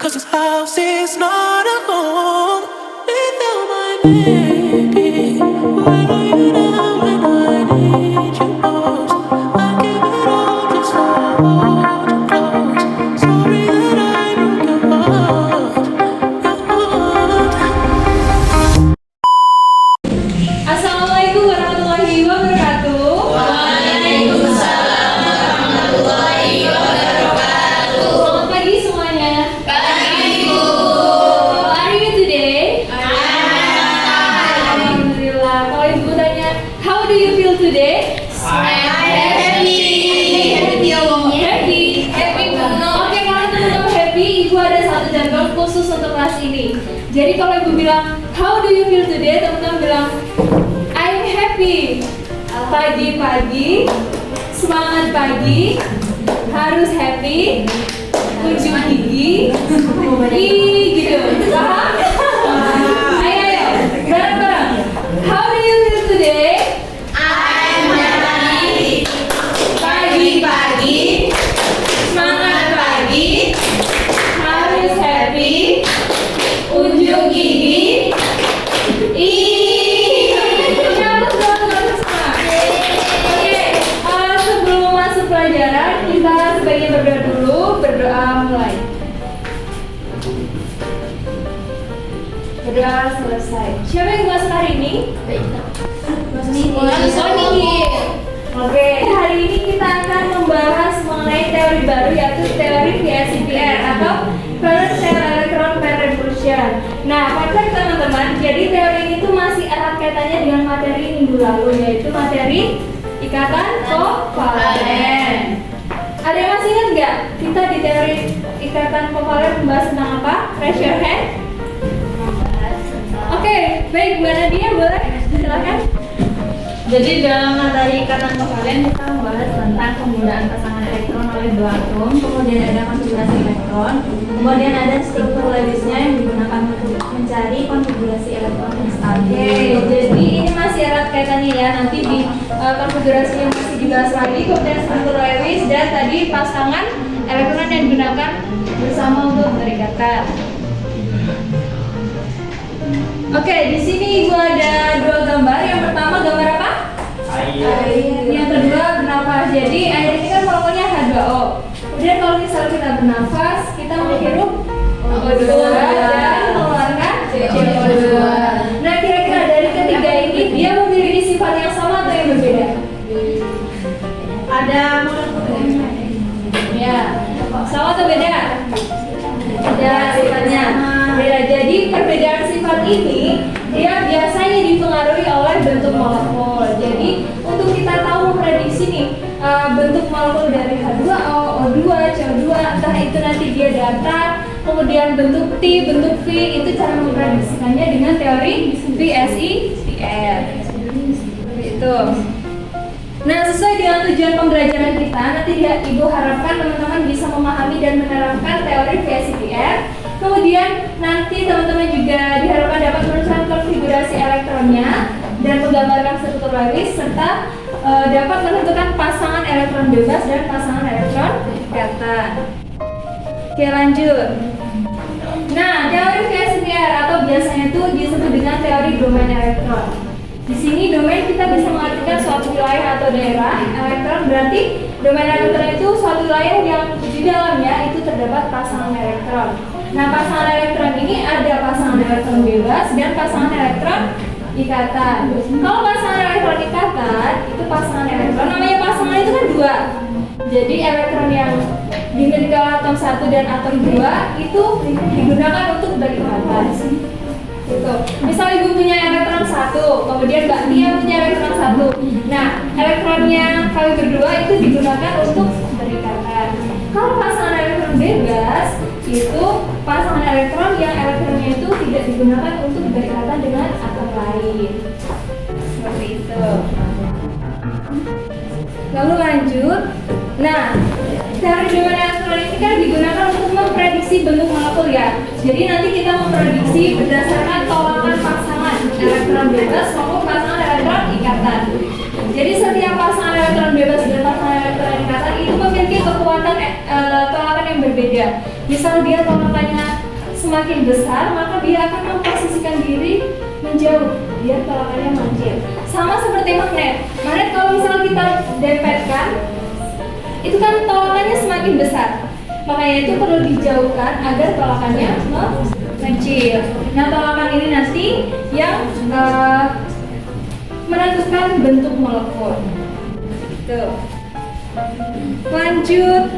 'Cause this house is not a home without my baby. Where are you now when I need you most? I give it all just to hold you close. Sorry that I broke your heart, your heart. Assalamualaikum warahmatullahi wabarakatuh. Waalaikumsalam warahmatullahi wabarakatuh. Selamat pagi semuanya. Pagi, Bu. How are you today? Alhamdulillah. Kalau ibu tanya, how do you feel today? Happy. Happy. Happy. Oke, kalau teman-teman happy, ibu ada satu jargon khusus untuk kelas ini. Jadi kalau ibu bilang, how do you feel today? Teman-teman bilang, I'm happy. Pagi-pagi, semangat pagi, harus happy, ujung gigi, gitu. Paham? Ayo, bareng-bareng. How do you feel today? I'm happy. Pagi-pagi, semangat pagi, harus happy, ujung gigi, sebelum masuk pelajaran, kita sebaiknya berdoa dulu. Berdoa mulai. Berdoa selesai. Siapa yang masuk hari ini? Oke, hari ini kita akan membahas mengenai teori baru, yaitu teori VSEPR atau Valence Shell Electron Pair Repulsion. Nah, konsep teman-teman, jadi teori ini tuh masih erat kaitannya dengan materi minggu lalu, yaitu materi ikatan kovalen. Ada yang masih ingat nggak? Kita di teori ikatan kovalen membahas tentang apa? Raise your hand. Oke, baik, Mbak Nadia boleh silakan. Jadi dalam materi ikatan kovalen kita membahas tentang penggunaan pasangan elektron oleh dua atom, kemudian ada konfigurasi elektron, kemudian ada struktur Lewisnya yang digunakan untuk mencari konfigurasi elektron yang stabil. Jadi ini masih erat kaitannya ya, nanti di konfigurasi yang masih dibahas lagi, kemudian struktur Lewis dan tadi pasangan elektron yang digunakan bersama untuk berikatan. Oke, di sini ibu ada dua gambar. Yang pertama gambar apa? Air. Yang kedua bernafas. Jadi air ini kan molekulnya H2O. Kemudian kalau misalnya kita bernafas, kita menghirup O2 dan mengeluarkan CO2. Nah, kira-kira dari ketiga ini dia memiliki sifat yang sama atau yang berbeda? Ada molekul Ya, sama atau beda? Ada sifatnya. Beda. Jadi perbedaan sifat ini dia biasanya dipengaruhi oleh bentuk molekul. Jadi untuk kita tahu memprediksi nih bentuk molekul dari H2O, O2, CO2, entah itu nanti dia datar, kemudian bentuk T, bentuk V, itu cara memprediksikannya dengan teori VSEPR. Itu. Nah, sesuai dengan tujuan pembelajaran kita, nanti ibu harapkan teman-teman bisa memahami dan menerapkan teori VSEPR. Kemudian nanti teman-teman juga diharapkan dapat menuliskan konfigurasi elektronnya dan menggambarkan struktur Lewis serta dapat menentukan pasangan elektron bebas dan pasangan elektron ikatan. Oke, lanjut. Nah, teori VSEPR atau biasanya itu disebut dengan teori domain elektron. Di sini domain kita bisa mengartikan suatu wilayah atau daerah. Elektron berarti domain elektron itu suatu wilayah yang di dalamnya itu terdapat pasangan elektron. Nah, pasangan elektron ini ada pasangan elektron bebas dan pasangan elektron ikatan. Kalau pasangan elektron ikatan itu pasangan elektron, namanya pasangan itu kan dua. Jadi elektron yang dimiliki oleh atom 1 dan atom 2 itu digunakan untuk berikatan. Gitu. Misal ibu punya elektron 1, kemudian Mbak Tia punya elektron 1. Nah, elektronnya kali berdua itu digunakan untuk berikatan. Kalau pasangan elektron bebas, itu pasangan elektron yang elektronnya itu tidak digunakan untuk berikatan dengan atom lain. Seperti itu. Lalu lanjut. Nah, teori domain elektron ini kan digunakan untuk memprediksi bentuk molekul ya. Jadi nanti kita memprediksi berdasarkan tolakan pasangan elektron bebas maupun pasangan elektron ikatan. Jadi setiap pasangan elektron bebas dan pasangan elektron ikatan itu memiliki kekuatan tolakan yang berbeda. Misal dia tolakannya semakin besar, maka dia akan memposisikan diri menjauh biar tolakannya mancil. Sama seperti magnet. Magnet kalau misalnya kita dempetkan, itu kan tolakannya semakin besar. Makanya itu perlu dijauhkan agar tolakannya mengecil. Nah, tolakan ini nanti yang menentukan bentuk molekul. Tuh. Lanjut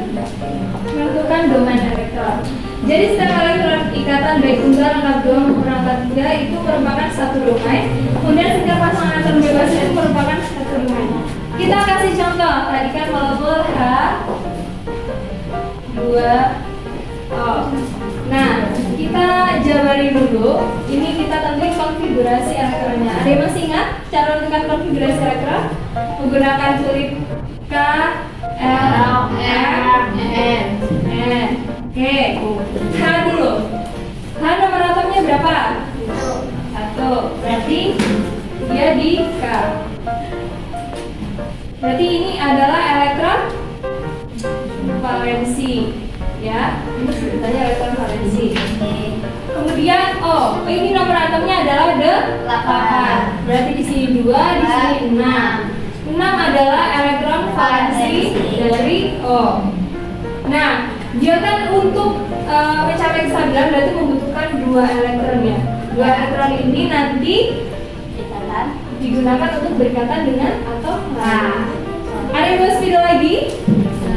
menentukan domain elektron. Jadi setiap elektron ikatan baik tunggal, rangkap 2 maupun rangkap 3 itu merupakan satu domain. Kemudian setiap pasangan elektron bebas itu merupakan satu domain. Kita kasih contoh. Tadi kan molekul H2O. Nah, kita jabari dulu. Ini kita tentuin konfigurasi elektronnya. Ada yang masih ingat cara menentukan konfigurasi elektron? Menggunakan tulip K, L, M, N. Oke, H dulu. H nomor atomnya berapa? 1. Berarti dia di K. Berarti ini adalah elektron valensi, ya. Ini sebutannya elektron valensi. Kemudian ini nomor atomnya adalah 8. Berarti di sini 2, di sini 6. 6 adalah elektron valensi dari O. Nah, dia kan untuk mencapai kestabilan berarti membutuhkan 2 elektron ya. 2 elektron ini nanti digunakan untuk berikatan dengan atom lain. Ada yang mau spidol lagi?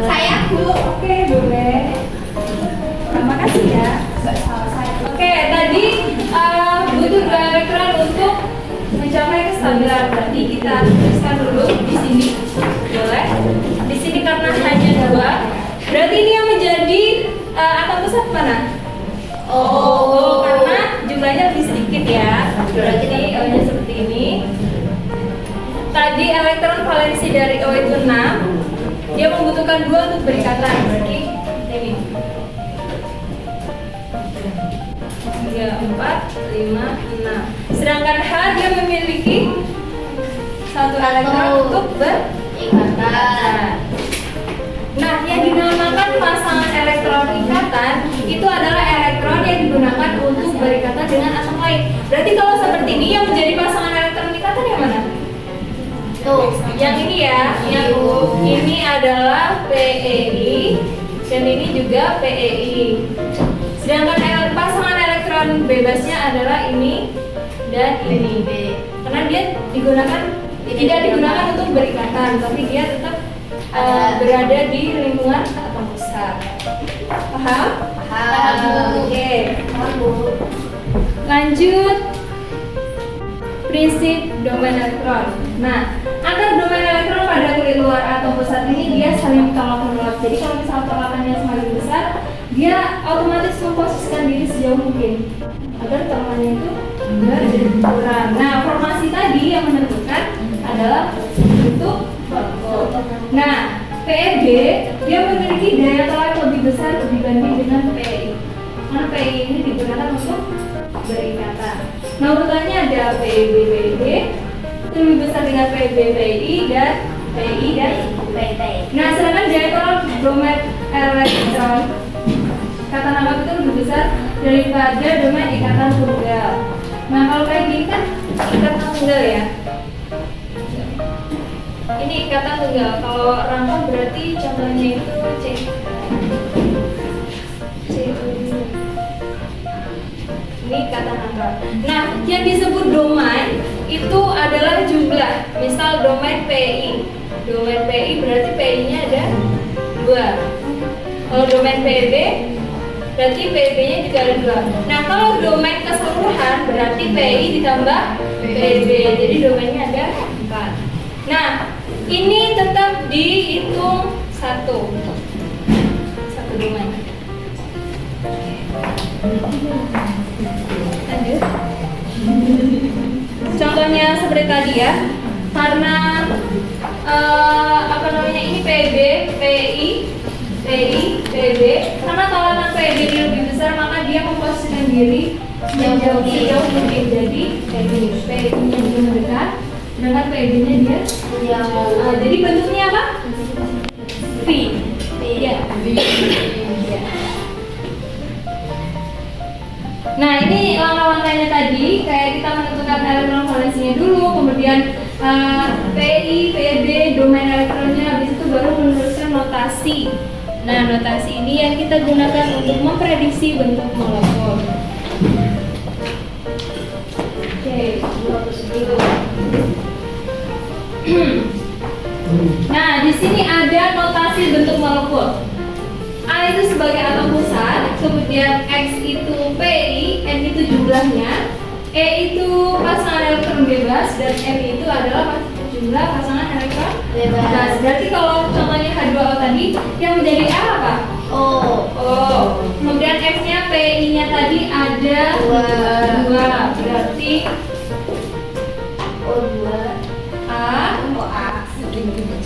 Saya Bu. Oke, boleh. Terima kasih ya. Oke, tadi butuh 2 elektron untuk mencapai kestabilan. Berarti kita tuliskan dulu di sini. Boleh? Di sini karena hanya 2. Berarti ini yang menjadi atom pusat mana? Oh, karena jumlahnya lebih sedikit ya. Berarti O-nya seperti ini. Tadi elektron valensi dari O itu 6. Dia membutuhkan 2 untuk berikatan. Berarti ini 3, 4, 5, 6. Sedangkan H dia memiliki 1 elektron untuk berikatan. Nah, yang dinamakan pasangan elektron ikatan itu adalah elektron yang digunakan untuk berikatan dengan atom lain. Berarti kalau seperti ini yang menjadi pasangan elektron ikatan yang mana? Tuh, yang ini ya. Yang ini adalah PeI dan ini juga PeI. Sedangkan pasangan elektron bebasnya adalah ini dan ini. Karena dia tidak digunakan untuk berikatan, tapi dia tetap berada di lingkungan atom pusat. Paham? Paham. Oke. Lanjut prinsip domain elektron. Nah, antar domain elektron pada kulit luar atom pusat ini dia saling tolak-menolak. Jadi kalau misalnya tolakannya semakin besar, dia otomatis memposisikan diri sejauh mungkin agar tolakannya itu berkurang. Nah, formasi tadi yang menentukan adalah bentuk molekul. Nah, PeB dia memiliki daya tolak lebih besar dibanding dengan PeI. Karena PeI ini digunakan untuk berikatan. Nah, urutannya ada PeB PeB itu lebih besar dengan PeB PeI dan PeI dan PeT. Nah, sedangkan daya tolak domain elektron ikatan anggap itu lebih besar daripada domain ikatan tunggal. Nah, kalau kayak gini kan ikatan tunggal ya. Ini ikatan tunggal. Kalau rangkap berarti contohnya itu C. Ini ikatan rangkap. Nah, yang disebut domain itu adalah jumlah. Misal domain PI. Domain PI berarti PI-nya ada 2. Kalau domain PB berarti PB-nya juga ada 2. Nah, kalau domain keseluruhan berarti PI ditambah PB. Jadi domainnya ada 4. Nah, ini tetap dihitung satu domain. Lanjut. Contohnya seperti tadi ya. Karena ini PB, PI, PB. Karena tolakan PB ini lebih besar, maka dia memposisikan diri sejauh mungkin. Jadi PI-nya juga mendekat, sedangkan PB-nya dia jauh. Jadi bentuknya apa? V. Ya. ini langkah-langkahnya tadi, kayak kita menentukan elektron valensinya dulu, kemudian PI, PEB, domain elektronnya, habis itu baru menuliskan notasi. Nah, notasi ini yang kita gunakan untuk memprediksi bentuk molekul. Oke, dulu. Nah, di sini ada notasi bentuk molekul. A itu sebagai atom pusat, kemudian X itu PI, N itu jumlahnya, E itu pasangan elektron bebas, dan M itu adalah jumlah pasangan elektron bebas. Nah, berarti kalau contohnya H2O tadi, yang menjadi A apa? O. Kemudian X-nya, PI-nya tadi ada 2. Berarti O2. A, A.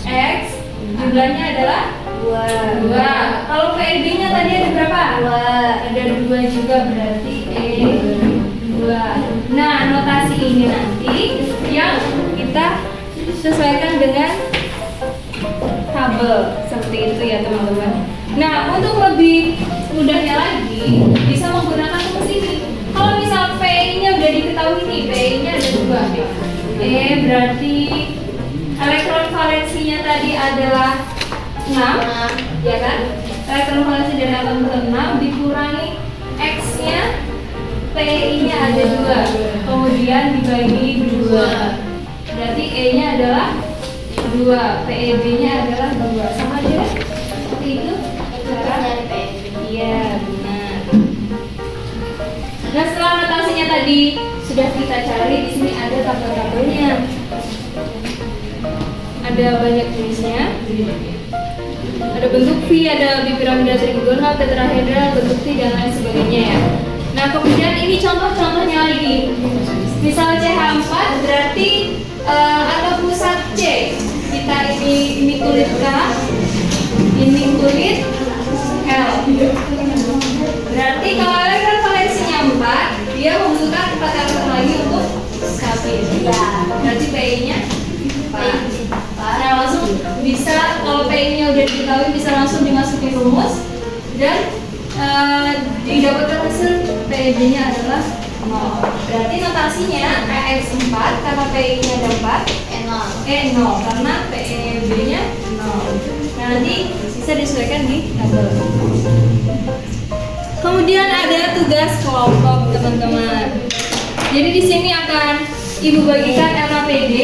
X, jumlahnya adalah 2. Kalau PEB-nya tadi ada berapa? 2. Ada 2 juga, berarti E 2. Nah, notasi ini nanti yang kita sesuaikan dengan tabel seperti itu ya teman-teman. Nah, untuk lebih mudahnya lagi bisa menggunakan rumus ini. Kalau misal PI-nya udah diketahui nih, PI-nya ada 2. Berarti elektron valensinya tadi adalah 6, ya kan? Elektron valensi dari atom ke 6 dikurangi X-nya, PI-nya ada 2, kemudian dibagi 2. Berarti E-nya adalah 2, PEB-nya adalah 2. Sama aja kan? Seperti itu cara Dari PEB. Iya, benar. Nah, setelah notasinya tadi sudah kita cari, di sini ada tabel-tabelnya. Ada banyak jenisnya. Ada bentuk V, ada bipiramida trigonal, tetrahedral, bentuk T dan lain sebagainya ya. Nah, kemudian ini contoh-contohnya lagi. Misal CH4 berarti atau pusat C. Kita ini kulit K, ini kulit L. Berarti kalau elektron valensinya 4, dia membutuhkan 4 elektron lagi untuk stabil. Berarti PI-nya 4. Nah, langsung bisa, kalau PI-nya udah diketahui, bisa langsung dimasukin rumus dan didapatkan hasil PEB-nya adalah 0. Berarti notasinya EX4 karena PI-nya ada 4, E0 karena PEB-nya 0. Nah, nanti bisa disesuaikan di tabel. Kemudian ada tugas kelompok teman-teman. Jadi di sini akan Ibu bagikan LKPD.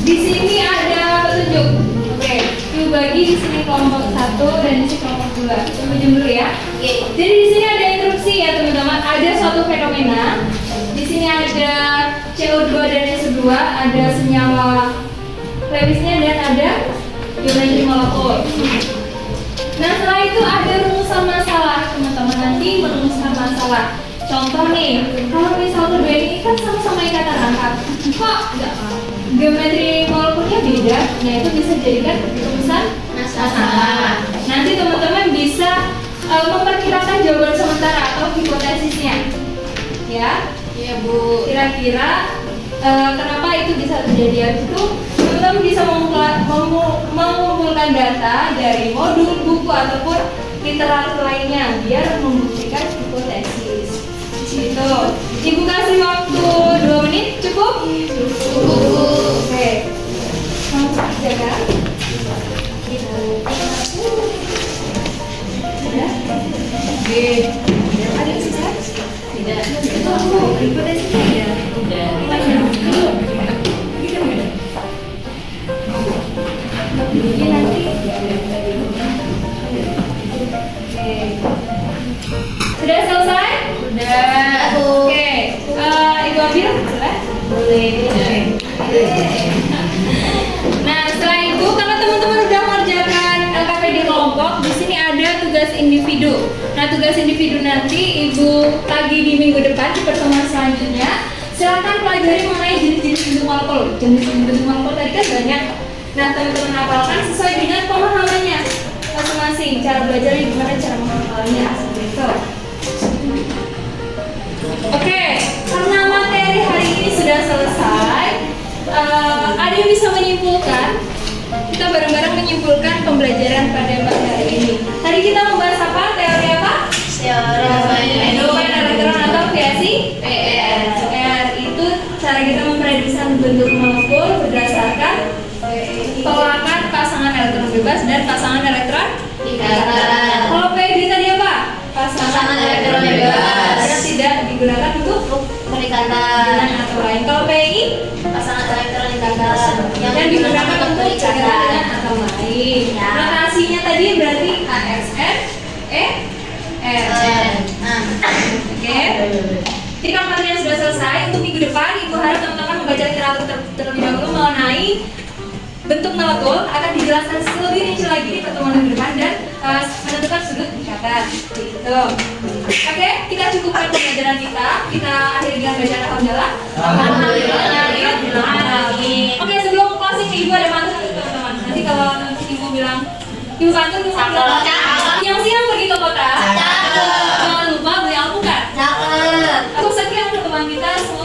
Di sini ada petunjuk. Oke, Ibu bagi di sini kelompok 1 dan di sini kelompok 2. Coba jam dulu ya. Jadi di sini ada instruksi ya teman-teman. Ada suatu fenomena. Di sini ada CO2 dan SO2, ada senyawa Lewisnya dan ada geometri molekul. Nah, setelah itu ada rumusan masalah, teman-teman. Nanti merumuskan masalah. Contoh nih, kalau misal kedua ini kan sama-sama ikatan angka, kok geometri molekulnya beda? Nah, itu bisa dijadikan rumusan masalah. Nanti teman-teman bisa memperkirakan jawaban sementara atau hipotesisnya. Ya, Iya Bu. kira-kira kenapa itu bisa terjadi? Habis itu teman-teman bisa mengumpulkan data dari modul, buku ataupun literatur lainnya biar membuktikan hipotesis. Gitu. Ibu kasih waktu 2 menit, cukup? Cukup. Oke. Kamu kerja kan? Sudah? Oke. Ada yang sisa? Tidak. Itu aku hipotesisnya ya? Udah. Jadi nanti sudah selesai? Sudah. Oke. Ibu ambil? Boleh. Nah, setelah itu karena teman-teman udah mengerjakan LKPD kelompok, di sini ada tugas individu. Nah, tugas individu nanti Ibu tagih di minggu depan di pertemuan selanjutnya. Silakan pelajari mengenai jenis-jenis bentuk molekul. Jenis-jenis bentuk molekul tadi kan banyak. Nah, teman-teman hafalkan sesuai dengan pemahamannya masing-masing. Cara belajarnya gimana, cara menghafalnya seperti itu. Oke, karena materi hari ini sudah selesai, ada yang bisa menyimpulkan? Kita bareng-bareng menyimpulkan pembelajaran pada pagi hari ini. Tadi kita membahas apa? Teori apa? Teori Domain elektron atau biasi cara kita memprediksi bentuk molekul berdasarkan pengulangan pasangan elektron bebas dan pasangan elektron Ikatan. Kalau PEG tadi apa? Pasangan elektron bebas. Yang tidak digunakan untuk Perikatan. dengan atau lain. Kalau PI Pasangan elektron ikatan. yang digunakan untuk perikatan dengan atau lain. Ya. Notasinya tadi berarti ASN, R. Oke. Jadi kalau materinya sudah selesai, untuk minggu depan Ibu harap teman-teman membaca literatur terlebih dahulu mengenai bentuk molekul, akan dijelaskan lebih rinci lagi di pertemuan minggu depan dan menentukan sudut ikatan. Gitu. Oke, kita cukupkan pembelajaran kita. Kita akhiri dengan bacaan alhamdulillah. Oke, sebelum closing Ibu ada pantun untuk teman-teman. Nanti kalau Ibu bilang Ibu pantun, Ibu bilang siang-siang pergi ke kota. Jangan lupa beli alpukat. Aku sekian pertemuan kita. Semoga